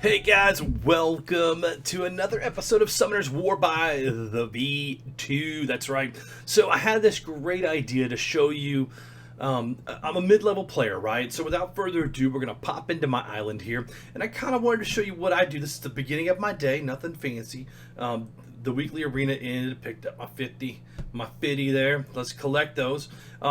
Hey guys, welcome to another episode of Summoner's War by the V2. That's right. So I had this great idea to show you. I'm a mid-level player, right? So without further ado, we're going to pop into my island here. And I kind of wanted to show you what I do. This is the beginning of my day, nothing fancy. The weekly arena ended, picked up my 50 there. Let's collect those.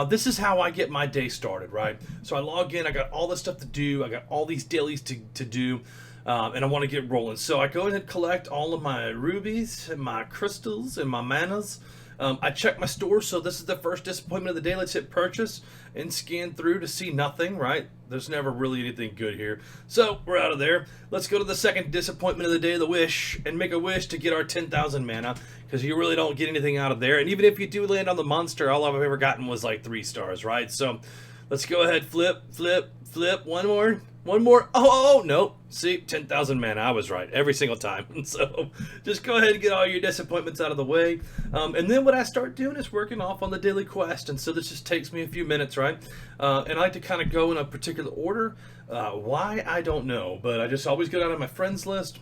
This is how I get my day started, right? So I log in, I got all this stuff to do, I got all these dailies to do. And I want to get rolling. So I go ahead and collect all of my rubies, and my crystals, and my manas. I check my store, so this is the first disappointment of the day. Let's hit purchase and scan through to see nothing, right? There's never really anything good here. So we're out of there. Let's go to the second disappointment of the day, the wish, and make a wish to get our 10,000 mana, because you really don't get anything out of there. And even if you do land on the monster, all I've ever gotten was like 3 stars, right? So let's go ahead, flip, one more. Oh, no. See, 10,000 mana. I was right every single time. So just go ahead and get all your disappointments out of the way. And then what I start doing is working off on the daily quest. And so this just takes me a few minutes, right? And I like to kind of go in a particular order. Why, I don't know. But I just always go down to my friends list.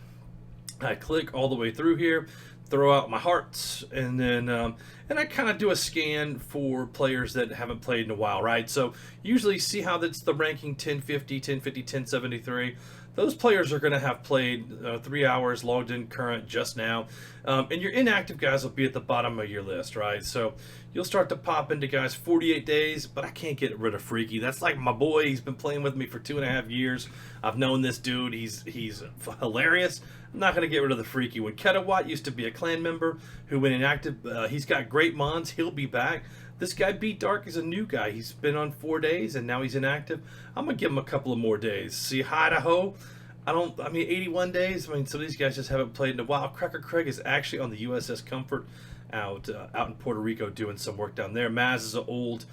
I click all the way through here, throw out my hearts, and then and I kind of do a scan for players that haven't played in a while, right? So usually see how that's the ranking 1050, 1073. Those players are going to have played 3 hours, logged in current just now. And your inactive guys will be at the bottom of your list, right? So you'll start to pop into guys 48 days, but I can't get rid of Freaky. That's like my boy. He's been playing with me for 2.5 years. I've known this dude. He's hilarious. I'm not going to get rid of the Freaky. When Ketawat used to be a clan member who went inactive, he's got great mons. He'll be back. This guy Beat Dark is a new guy. He's been on 4 days and now he's inactive. I'm going to give him a couple of more days. See, Idaho, 81 days. So these guys just haven't played in a while. Cracker Craig is actually on the USS Comfort out in Puerto Rico doing some work down there. Maz is an old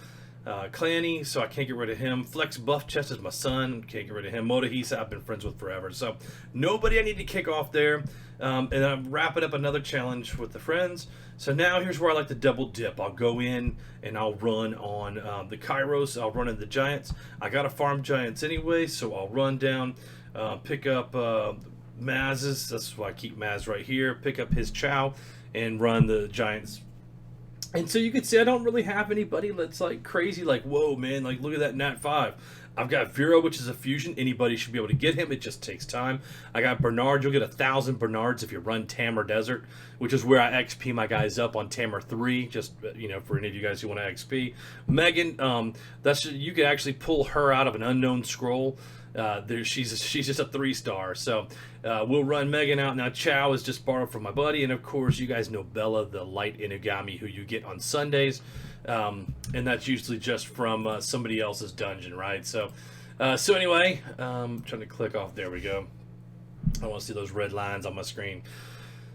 clanny, so I can't get rid of him. Flex Buff Chest is my son, can't get rid of him. Motahisa I've been friends with forever, so nobody I need to kick off there. And then I'm wrapping up another challenge with the friends. So now here's where I like to double dip. I'll go in and I'll run on the Cairos. I'll run in the Giants. I gotta farm Giants anyway, so I'll run down, pick up Maz's. That's why I keep Maz right here. Pick up his Chow and run the Giants. And so you can see I don't really have anybody that's like crazy, like, whoa, man, like, look at that Nat 5. I've got Vero, which is a fusion. Anybody should be able to get him. It just takes time. I got Bernard. You'll get 1,000 Bernards if you run Tamer Desert, which is where I XP my guys up on Tamer 3, just, for any of you guys who want to XP. Megan, you can actually pull her out of an unknown scroll. She's just a 3-star, so we'll run Megan out. Now Chow is just borrowed from my buddy, and of course you guys know Bella, the light Inugami, who you get on Sundays, and that's usually just from somebody else's dungeon, right? So anyway, trying to click off. There we go. I want to see those red lines on my screen.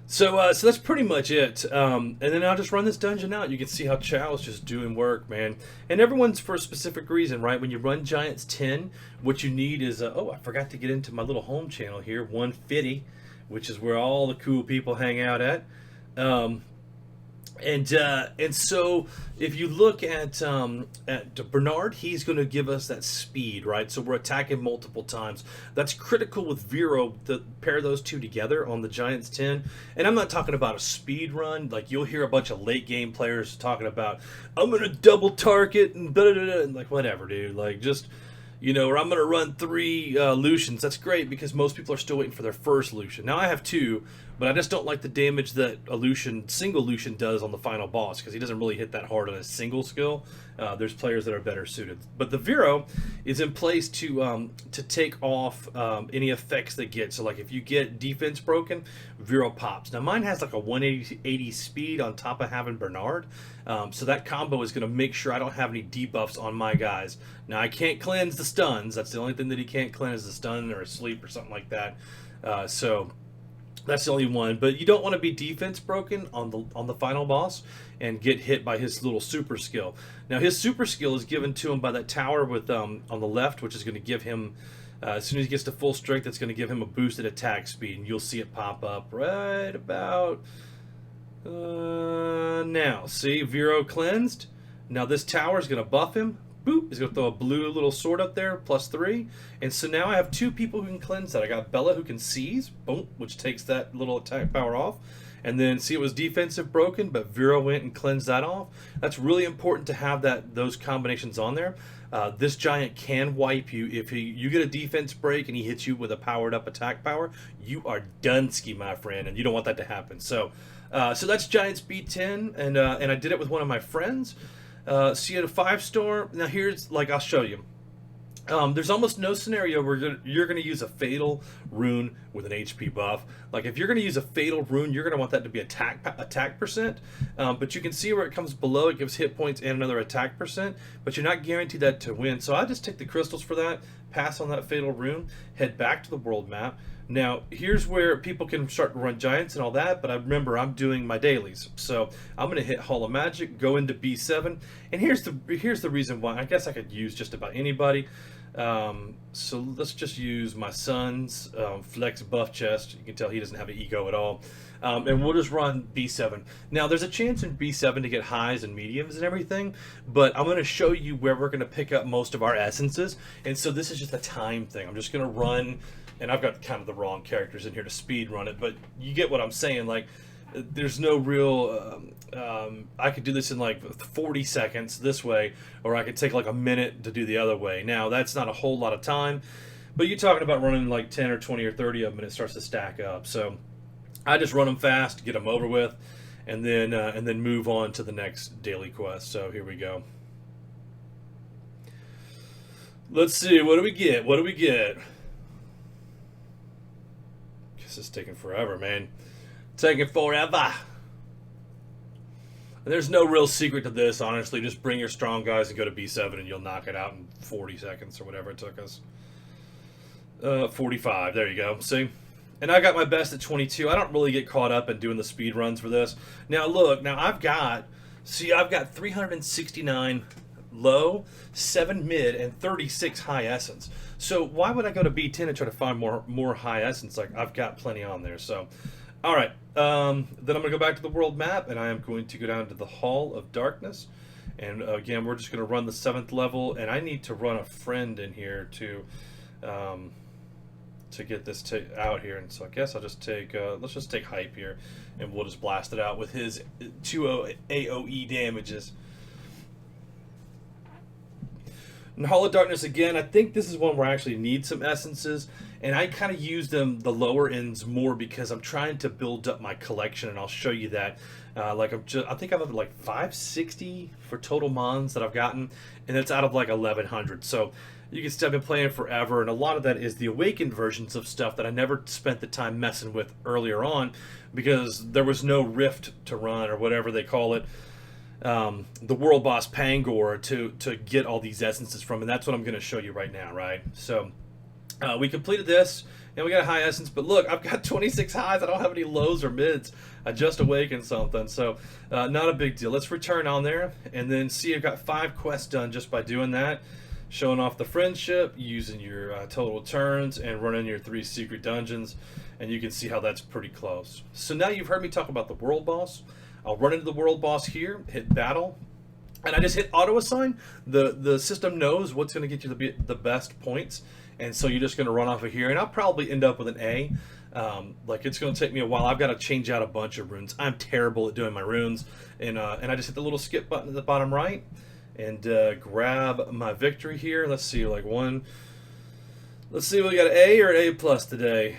So that's pretty much it. And then I'll just run this dungeon out. You can see how Chow is just doing work, man. And everyone's for a specific reason, right? When you run Giants 10, what you need is, I forgot to get into my little home channel here, 150, which is where all the cool people hang out at. And so if you look at Bernard, he's going to give us that speed, right? So we're attacking multiple times. That's critical with Vero to pair those two together on the Giants 10. And I'm not talking about a speed run. Like, you'll hear a bunch of late game players talking about, I'm going to double target and da-da-da-da, and like, whatever, dude. Like, just, or I'm going to run 3 Lucians. That's great because most people are still waiting for their first Lucian. Now I have 2, but I just don't like the damage that a single Lucian does on the final boss, because he doesn't really hit that hard on a single skill. There's players that are better suited. But the Vero is in place to take off any effects they get. So like if you get defense broken, Vero pops. Now mine has like a 180 speed on top of having Bernard. So that combo is going to make sure I don't have any debuffs on my guys. Now I can't cleanse the stuns. That's the only thing that he can't cleanse, is the stun or a sleep or something like that. So that's the only one. But you don't want to be defense broken on the final boss and get hit by his little super skill. Now his super skill is given to him by that tower with on the left, which is going to give him, as soon as he gets to full strength, it's going to give him a boosted attack speed, and you'll see it pop up right about now. See, Vero cleansed. Now this tower is going to buff him. boop, is going to throw a blue little sword up there, +3. And so now I have 2 people who can cleanse that. I got Bella who can seize, boom, which takes that little attack power off. And then see, it was defensive broken, but Vera went and cleansed that off. That's really important to have those combinations on there. This giant can wipe you. If you get a defense break and he hits you with a powered up attack power, you are Dunsky, my friend, and you don't want that to happen. So that's Giant Speed 10, and I did it with one of my friends. So you had a 5-star. Now here's, like, I'll show you. There's almost no scenario where you're going to use a fatal rune with an HP buff. Like, if you're going to use a fatal rune, you're going to want that to be attack percent. But you can see where it comes below. It gives hit points and another attack percent. But you're not guaranteed that to win. So I just take the crystals for that, pass on that fatal rune, head back to the world map. Now, here's where people can start to run giants and all that, but I remember I'm doing my dailies. So I'm going to hit Hall of Magic, go into B7, and here's the reason why. I guess I could use just about anybody. So let's just use my son's flex buff chest. You can tell he doesn't have an ego at all. And we'll just run B7. Now, there's a chance in B7 to get highs and mediums and everything, but I'm going to show you where we're going to pick up most of our essences. And so this is just a time thing. I'm just going to run, and I've got kind of the wrong characters in here to speed run it, but you get what I'm saying. Like, there's no real I could do this in like 40 seconds this way, or I could take like a minute to do the other way. Now, that's not a whole lot of time, but you're talking about running like 10 or 20 or 30 of them, and it starts to stack up. So I just run them fast, get them over with, and then move on to the next daily quest. So here we go. Let's see, what do we get? What do we get? Guess it's taking forever, man. Taking forever. And there's no real secret to this, honestly. Just bring your strong guys and go to B7 and you'll knock it out in 40 seconds or whatever it took us. 45, there you go. See? And I got my best at 22. I don't really get caught up in doing the speed runs for this. Now look, now I've got 369 low, 7 mid, and 36 high essence. So why would I go to B10 and try to find more high essence? Like, I've got plenty on there. So all right, then I'm going to go back to the world map, and I am going to go down to the Hall of Darkness. And again, we're just going to run the 7th level, and I need to run a friend in here to get this out here. And so I guess I'll just take, let's just take Hype here, and we'll just blast it out with his 2 AoE damages. And Hall of Darkness, again, I think this is one where I actually need some essences, and I kind of use them, the lower ends, more because I'm trying to build up my collection, and I'll show you that. I think I've like 560 for total mons that I've gotten, and it's out of like 1100. So you can see I've been playing forever, and a lot of that is the awakened versions of stuff that I never spent the time messing with earlier on because there was no rift to run or whatever they call it. The world boss Pangor to get all these essences from, and that's what I'm going to show you right now, right? So we completed this, and we got a high essence, but look, I've got 26 highs. I don't have any lows or mids. I just awakened something, so not a big deal. Let's return on there, and then see, I've got 5 quests done just by doing that, showing off the friendship, using your total turns, and running your 3 secret dungeons, and you can see how that's pretty close. So now you've heard me talk about the world boss. I'll run into the world boss here, hit battle, and I just hit auto assign. The system knows what's going to get you the best points, and so you're just going to run off of here, and I'll probably end up with an A. Like, it's going to take me a while. I've got to change out a bunch of runes. I'm terrible at doing my runes, and I just hit the little skip button at the bottom right, and grab my victory here. Let's see, like one. Let's see, we got an A or an A plus today.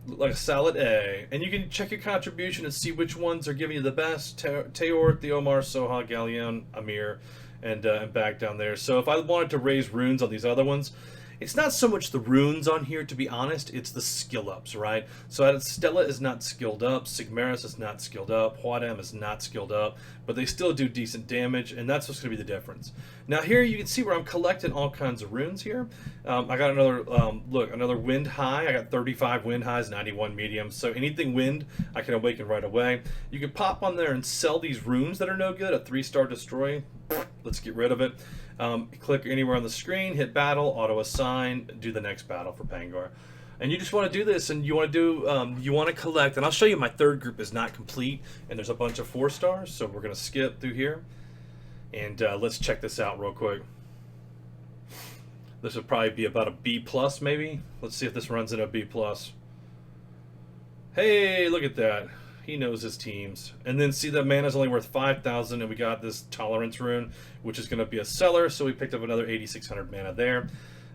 Like a solid A, and you can check your contribution and see which ones are giving you the best. Teor, Theomar, Soha, Galleon, Amir, and back down there. So if I wanted to raise runes on these other ones, it's not so much the runes on here, to be honest, it's the skill ups, right? So Stella is not skilled up, Sigmaris is not skilled up, Huadam is not skilled up, but they still do decent damage, and that's what's going to be the difference. Now here you can see where I'm collecting all kinds of runes here. I got another, look, another wind high. I got 35 wind highs, 91 mediums, so anything wind I can awaken right away. You can pop on there and sell these runes that are no good, a 3-star destroy. Let's get rid of it. Click anywhere on the screen, hit battle, auto assign, do the next battle for Pangor. And you just want to do this, and you want to do, you want to collect, and I'll show you my 3rd group is not complete, and there's a bunch of 4 stars, so we're going to skip through here. And let's check this out real quick. This would probably be about a B plus, maybe. Let's see if this runs at a B plus. Hey, look at that. He knows his teams. And then see that mana's only worth 5,000, and we got this tolerance rune, which is going to be a seller. So we picked up another 8,600 mana there.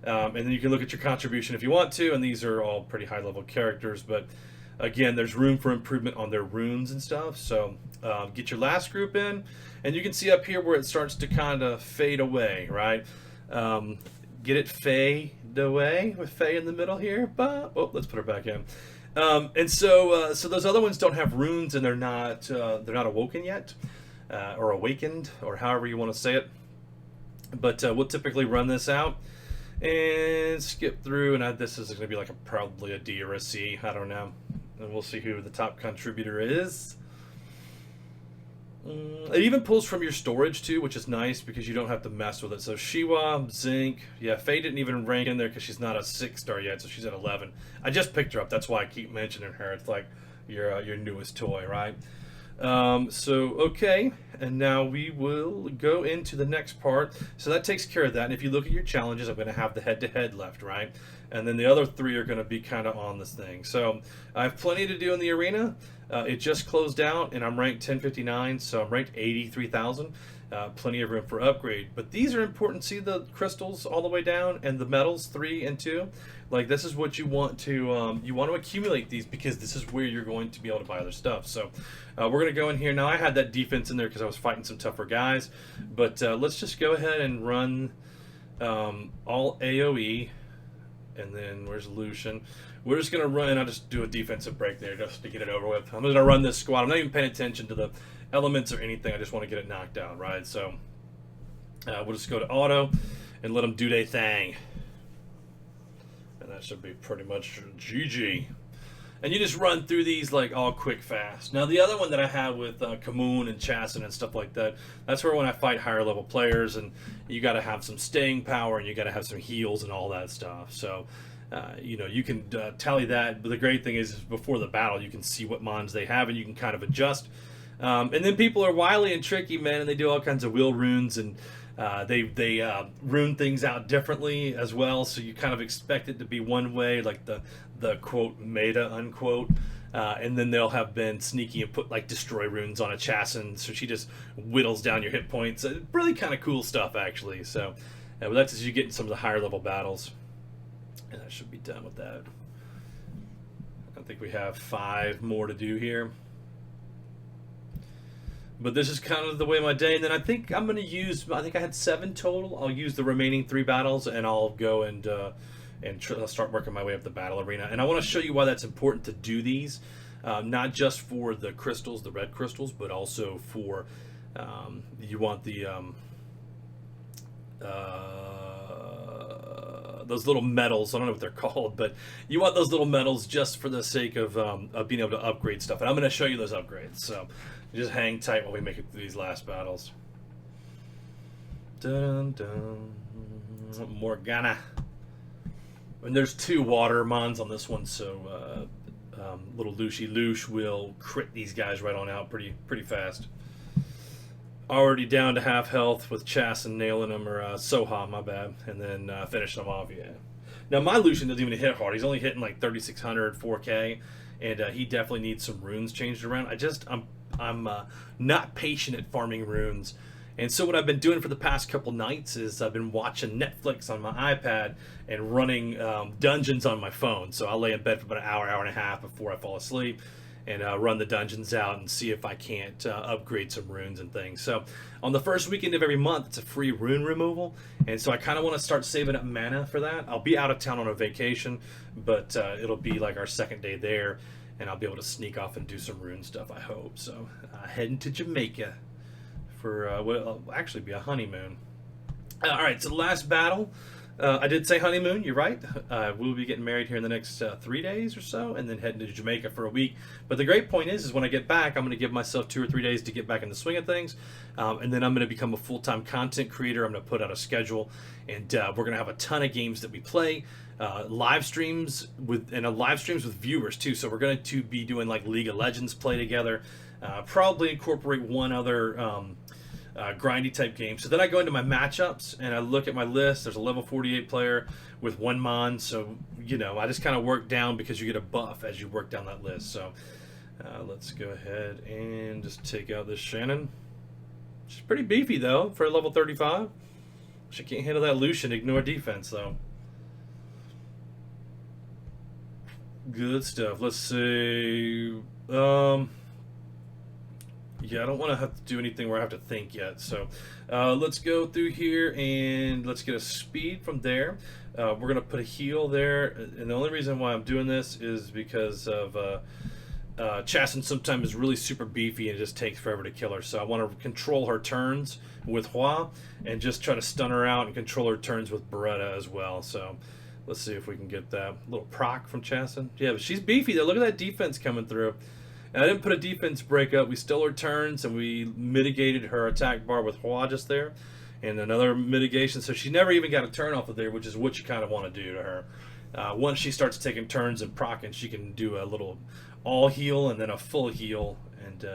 And then you can look at your contribution if you want to, and these are all pretty high level characters. But again, there's room for improvement on their runes and stuff. So get your last group in, and you can see up here where it starts to kind of fade away, right? Get it fade away with Faye in the middle here. But, oh, let's put her back in. And so those other ones don't have runes, and they're not awoken yet, or awakened, or however you want to say it. But we'll typically run this out and skip through, and this is going to be like probably a D or a C. I don't know, and we'll see who the top contributor is. It even pulls from your storage too, which is nice because you don't have to mess with it. So Shiwa, Zinc, yeah, Faye didn't even rank in there because she's not a 6-star yet, so she's at 11. I just picked her up. That's why I keep mentioning her. It's like your newest toy, right? So okay, and now we will go into the next part. So that takes care of that. And if you look at your challenges, I'm going to have the head-to-head left, right? And then the other 3 are going to be kind of on this thing. So I have plenty to do in the arena. It just closed out, and I'm ranked 1059, so I'm ranked 83,000. Plenty of room for upgrade. But these are important. See the crystals all the way down, and the metals 3 and 2. Like, this is what you want to accumulate these, because this is where you're going to be able to buy other stuff. So we're going to go in here. Now, I had that defense in there because I was fighting some tougher guys. But let's just go ahead and run all AoE. And then where's Lucian? We're just going to run, I'll just do a defensive break there just to get it over with. I'm going to run this squad. I'm not even paying attention to the elements or anything. I just want to get it knocked out, right? So we'll just go to auto and let them do their thing. And that should be pretty much GG. And you just run through these like all quick, fast. Now the other one that I have with Kamoon and Chassin and stuff like that, that's where when I fight higher level players, and you got to have some staying power, and you got to have some heals and all that stuff. So you know, you can tally that. But the great thing is before the battle, you can see what mons they have, and you can kind of adjust. And then people are wily and tricky, man, and they do all kinds of wheel runes, and they rune things out differently as well. So you kind of expect it to be one way, like the quote meta unquote, and then they'll have been sneaky and put like destroy runes on a Chassin, so she just whittles down your hit points. Really kind of cool stuff actually. So but that's as you get in some of the higher level battles, and I should be done with that. I think we have 5 more to do here. But this is kind of the way my day, and then I think I'm going to use, I think I had 7 total. I'll use the remaining 3 battles, and I'll go and I'll start working my way up the battle arena. And I want to show you why that's important to do these, not just for the crystals, the red crystals, but also for, you want the, those little medals. I don't know what they're called, but you want those little medals just for the sake of being able to upgrade stuff. And I'm going to show you those upgrades. So just hang tight while we make it through these last battles. Dun, dun. Morgana. And there's 2 water mons on this one, so little Lush will crit these guys right on out pretty fast. Already down to half health with Chassin nailing them, or Soha, my bad, and then finishing them off, yeah. Now my Lucian doesn't even hit hard. He's only hitting like 3,600, 4K, and he definitely needs some runes changed around. I'm not patient at farming runes. And so what I've been doing for the past couple nights is I've been watching Netflix on my iPad and running dungeons on my phone. So I'll lay in bed for about an hour, hour and a half before I fall asleep, and run the dungeons out and see if I can't upgrade some runes and things. So on the first weekend of every month, it's a free rune removal, and so I kind of want to start saving up mana for that. I'll be out of town on a vacation, but it'll be like our second day there, and I'll be able to sneak off and do some rune stuff, I hope. So heading to Jamaica for what will actually be a honeymoon. All right, so the last battle, I did say honeymoon, you're right. We'll be getting married here in the next 3 days or so, and then heading to Jamaica for a week. But the great point is when I get back, I'm going to give myself 2 or 3 days to get back in the swing of things, and then I'm going to become a full-time content creator. I'm going to put out a schedule, and we're going to have a ton of games that we play, live streams with viewers too. So we're going to be doing like League of Legends play together, probably incorporate one other grindy type game. So then I go into my matchups and I look at my list. There's a level 48 player with 1 mon, so I just kind of work down because you get a buff as you work down that list. So let's go ahead and just take out this Shannon. She's pretty beefy though for a level 35. She can't handle that Lucian. Ignore defense though. Good stuff. Let's see. Yeah, I don't want to have to do anything where I have to think yet. So let's go through here and let's get a speed from there. We're going to put a heal there. And the only reason why I'm doing this is because of Chasson sometimes is really super beefy and it just takes forever to kill her. So I want to control her turns with Hua and just try to stun her out and control her turns with Beretta as well. So let's see if we can get that little proc from Chasson. Yeah, but she's beefy though. Look at that defense coming through. And I didn't put a defense break up. We stole her turns and we mitigated her attack bar with Hua just there. And another mitigation. So she never even got a turn off of there, which is what you kind of want to do to her. Once she starts taking turns and proccing, she can do a little all heal and then a full heal. And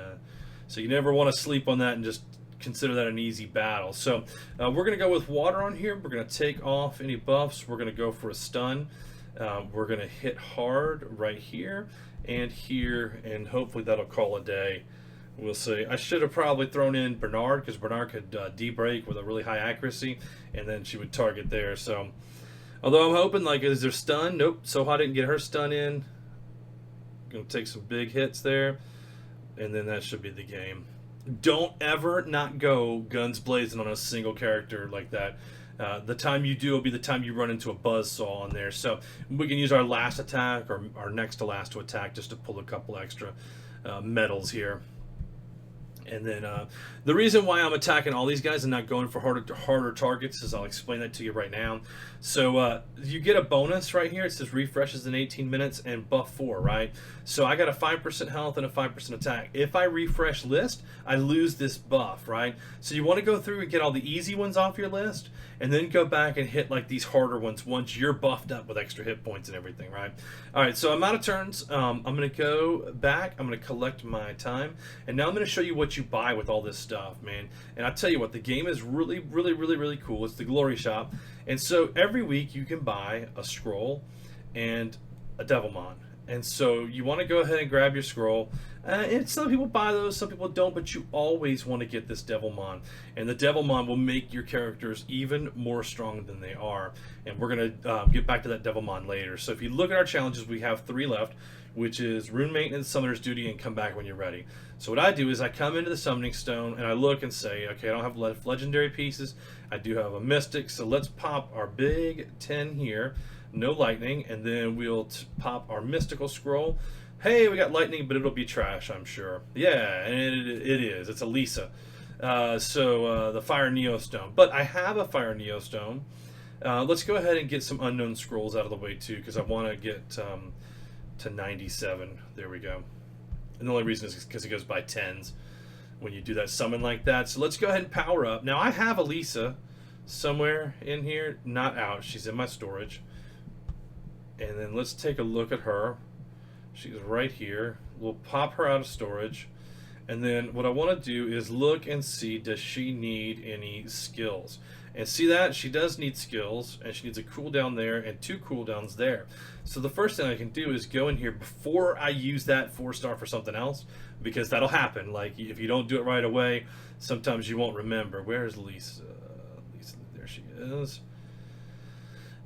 so you never want to sleep on that and just consider that an easy battle. So we're going to go with water on here. We're going to take off any buffs. We're going to go for a stun. We're going to hit hard right here and here, and hopefully that'll call a day. We'll see. I should have probably thrown in Bernard because Bernard could de-break with a really high accuracy, and then she would target there. So, although I'm hoping, like, is there stun? Nope. Soha didn't get her stun in. Gonna take some big hits there, and then that should be the game. Don't ever not go guns blazing on a single character like that. The time you do will be the time you run into a buzzsaw on there. So we can use our last attack or our next to last to attack just to pull a couple extra medals here. And then the reason why I'm attacking all these guys and not going for harder targets is I'll explain that to you right now. So you get a bonus right here. It says refreshes in 18 minutes and buff 4, right? So I got a 5% health and a 5% attack. If I refresh list, I lose this buff, right? So you want to go through and get all the easy ones off your list and then go back and hit like these harder ones once you're buffed up with extra hit points and everything, right? All right, so I'm out of turns. I'm going to go back. I'm going to collect my time. And now I'm going to show you what you buy with all this stuff, man. And I tell you what, the game is really, really, really, really cool. It's the Glory Shop. And so every week you can buy a scroll and a Devilmon. And so you want to go ahead and grab your scroll. And some people buy those, some people don't, but you always want to get this Devilmon. And the Devilmon will make your characters even more strong than they are. And we're going to get back to that Devilmon later. So if you look at our challenges, we have 3 left, which is Rune Maintenance, Summoner's Duty, and come back when you're ready. So what I do is I come into the Summoning Stone and I look and say, okay, I don't have legendary pieces. I do have a Mystic, so let's pop our big 10 here. No lightning, and then we'll pop our mystical scroll. Hey, we got lightning, but it'll be trash, I'm sure. Yeah, and it is. It's a Lisa. The Fire Neostone. But I have a Fire Neostone. Let's go ahead and get some unknown scrolls out of the way, too, because I want to get to 97. There we go. And the only reason is because it goes by 10s when you do that summon like that. So let's go ahead and power up. Now, I have a Lisa somewhere in here. Not out. She's in my storage. And then let's take a look at her. She's right here. We'll pop her out of storage. And then what I want to do is look and see, does she need any skills? And see that? She does need skills, and she needs a cooldown there and 2 cooldowns there. So the first thing I can do is go in here before I use that 4-star for something else, because that'll happen. Like, if you don't do it right away, sometimes you won't remember. Where's Lisa? Lisa, there she is.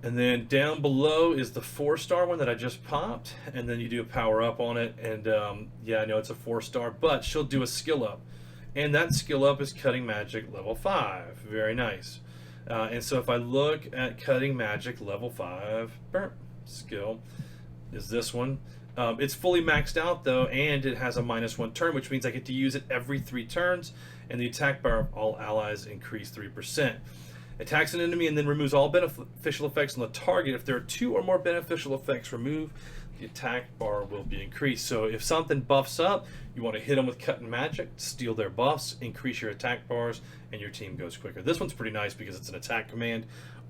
And then down below is the 4-star one that I just popped, and then you do a power up on it, and yeah, I know it's a 4-star, but she'll do a skill up, and that skill up is Cutting Magic level 5. Very nice. And so if I look at Cutting Magic level 5, skill is this one. It's fully maxed out though, and it has a -1 turn, which means I get to use it every 3 turns, and the attack bar of all allies increase 3%. Attacks an enemy and then removes all beneficial effects on the target. If there are 2 or more beneficial effects removed, the attack bar will be increased. So if something buffs up, you want to hit them with Cutting Magic, steal their buffs, increase your attack bars, and your team goes quicker. This one's pretty nice because it's an attack command.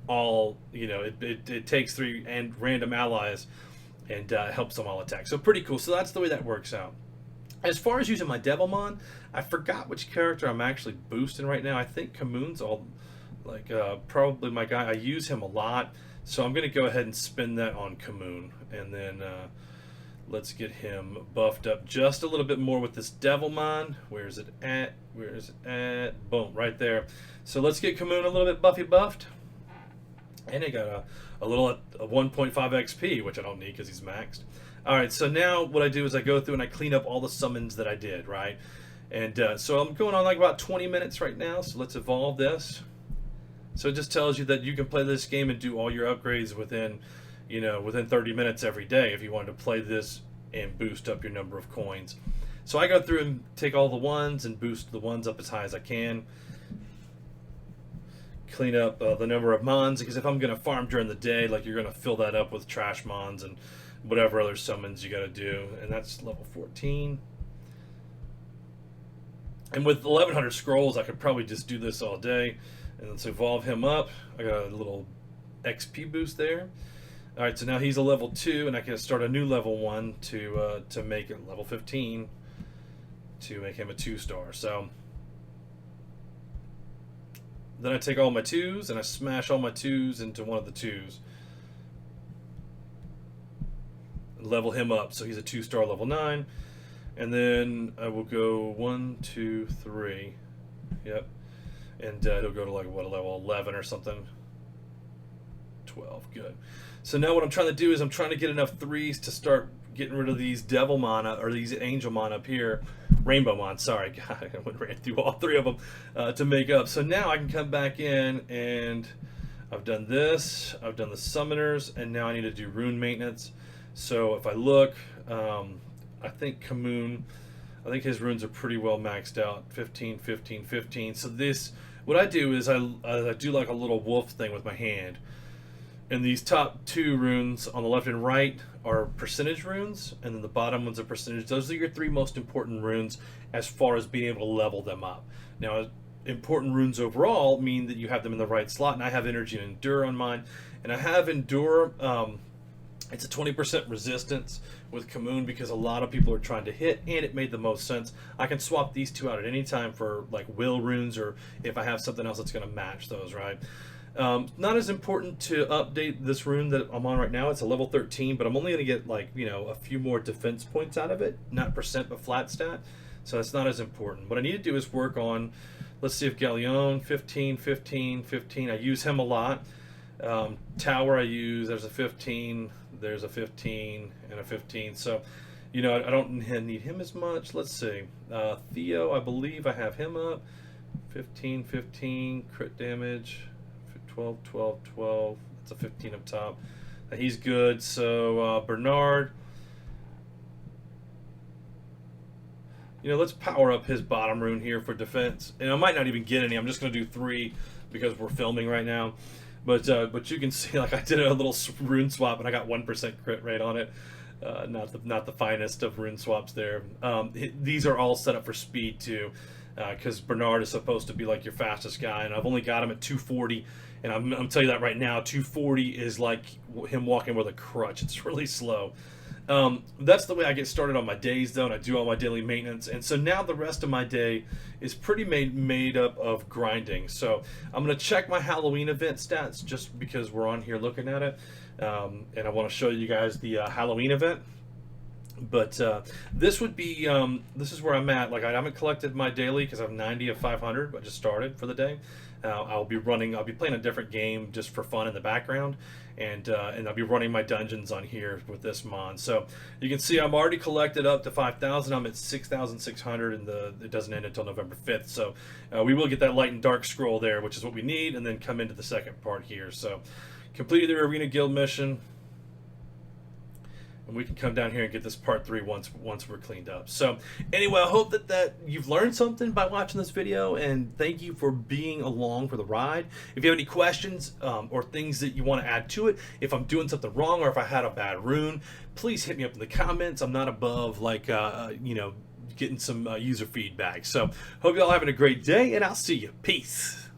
It takes 3 and random allies and helps them all attack. So pretty cool. So that's the way that works out. As far as using my Devilmon, I forgot which character I'm actually boosting right now. I think Kamoon's all, like, probably my guy. I use him a lot, so I'm going to go ahead and spin that on Kamoon. And then let's get him buffed up just a little bit more with this Devilmon. Where is it at? Where is it at? Boom, right there. So let's get Kamoon a little bit buffed. And I got a 1.5 XP, which I don't need because he's maxed. Alright, so now what I do is I go through and I clean up all the summons that I did, right? And so I'm going on like about 20 minutes right now, so let's evolve this. So it just tells you that you can play this game and do all your upgrades within, you know, within 30 minutes every day if you wanted to play this and boost up your number of coins. So I go through and take all the ones and boost the ones up as high as I can. Clean up the number of mons, because if I'm going to farm during the day, like, you're going to fill that up with trash mons and whatever other summons you got to do. And that's level 14. And with 1100 scrolls, I could probably just do this all day. And let's evolve him up. I got a little XP boost there. Alright, so now he's a level 2, and I can start a new level 1 to make it level 15 to make him a 2-star. So then I take all my 2s and I smash all my 2s into one of the 2s. Level him up, so he's a 2-star level 9. And then I will go 1, 2, 3. Yep. And it'll go to like, what, a level 11 or something. 12, good. So now what I'm trying to do is I'm trying to get enough 3s to start getting rid of these devil mana, or these angel mana up here. Rainbow mon, sorry, God, I ran through all 3 of them to make up. So now I can come back in and I've done this, I've done the summoners, and now I need to do rune maintenance. So if I look, I think Kamoon, I think his runes are pretty well maxed out. 15, 15, 15. So this, what I do is I do like a little wolf thing with my hand. And these top 2 runes on the left and right are percentage runes, and then the bottom one's a percentage. Those are your 3 most important runes as far as being able to level them up. Now, important runes overall mean that you have them in the right slot, and I have energy and endure on mine. And I have endure, it's a 20% resistance with Kamoon because a lot of people are trying to hit, and it made the most sense. I can swap these 2 out at any time for like will runes, or if I have something else that's going to match those, right? Not as important to update this rune that I'm on right now. It's a level 13, but I'm only going to get, like, you know, a few more defense points out of it. Not percent, but flat stat. So it's not as important. What I need to do is work on, let's see if Galleon, 15, 15, 15. I use him a lot. Tower I use, there's a 15, there's a 15, and a 15. So, you know, I don't need him as much. Let's see. Theo, I believe I have him up. 15, 15, crit damage. 12, 12, 12. It's a 15 up top. He's good. So Bernard, you know, let's power up his bottom rune here for defense. And I might not even get any. I'm just going to do 3 because we're filming right now. But you can see, like, I did a little rune swap and I got 1% crit rate on it. Not the finest of rune swaps there. These are all set up for speed too, because Bernard is supposed to be like your fastest guy, and I've only got him at 240. And I'm telling you that right now, 240 is like him walking with a crutch. It's really slow. That's the way I get started on my days, though, and I do all my daily maintenance. And so now the rest of my day is pretty made up of grinding. So I'm going to check my Halloween event stats just because we're on here looking at it. And I want to show you guys the Halloween event. But this would be, this is where I'm at. Like, I haven't collected my daily because I'm 90 of 500. I just started for the day. I'll be playing a different game just for fun in the background, and I'll be running my dungeons on here with this mon. So you can see I'm already collected up to 5,000. I'm at 6,600, and it doesn't end until November 5th. So we will get that light and dark scroll there, which is what we need, and then come into the second part here. So completed the Arena Guild mission. And we can come down here and get this part 3 once we're cleaned up. So anyway, I hope that you've learned something by watching this video, and thank you for being along for the ride. If you have any questions or things that you want to add to it, if I'm doing something wrong or if I had a bad rune, please hit me up in the comments. I'm not above, like, you know, getting some user feedback. So hope you all having a great day, and I'll see you. Peace.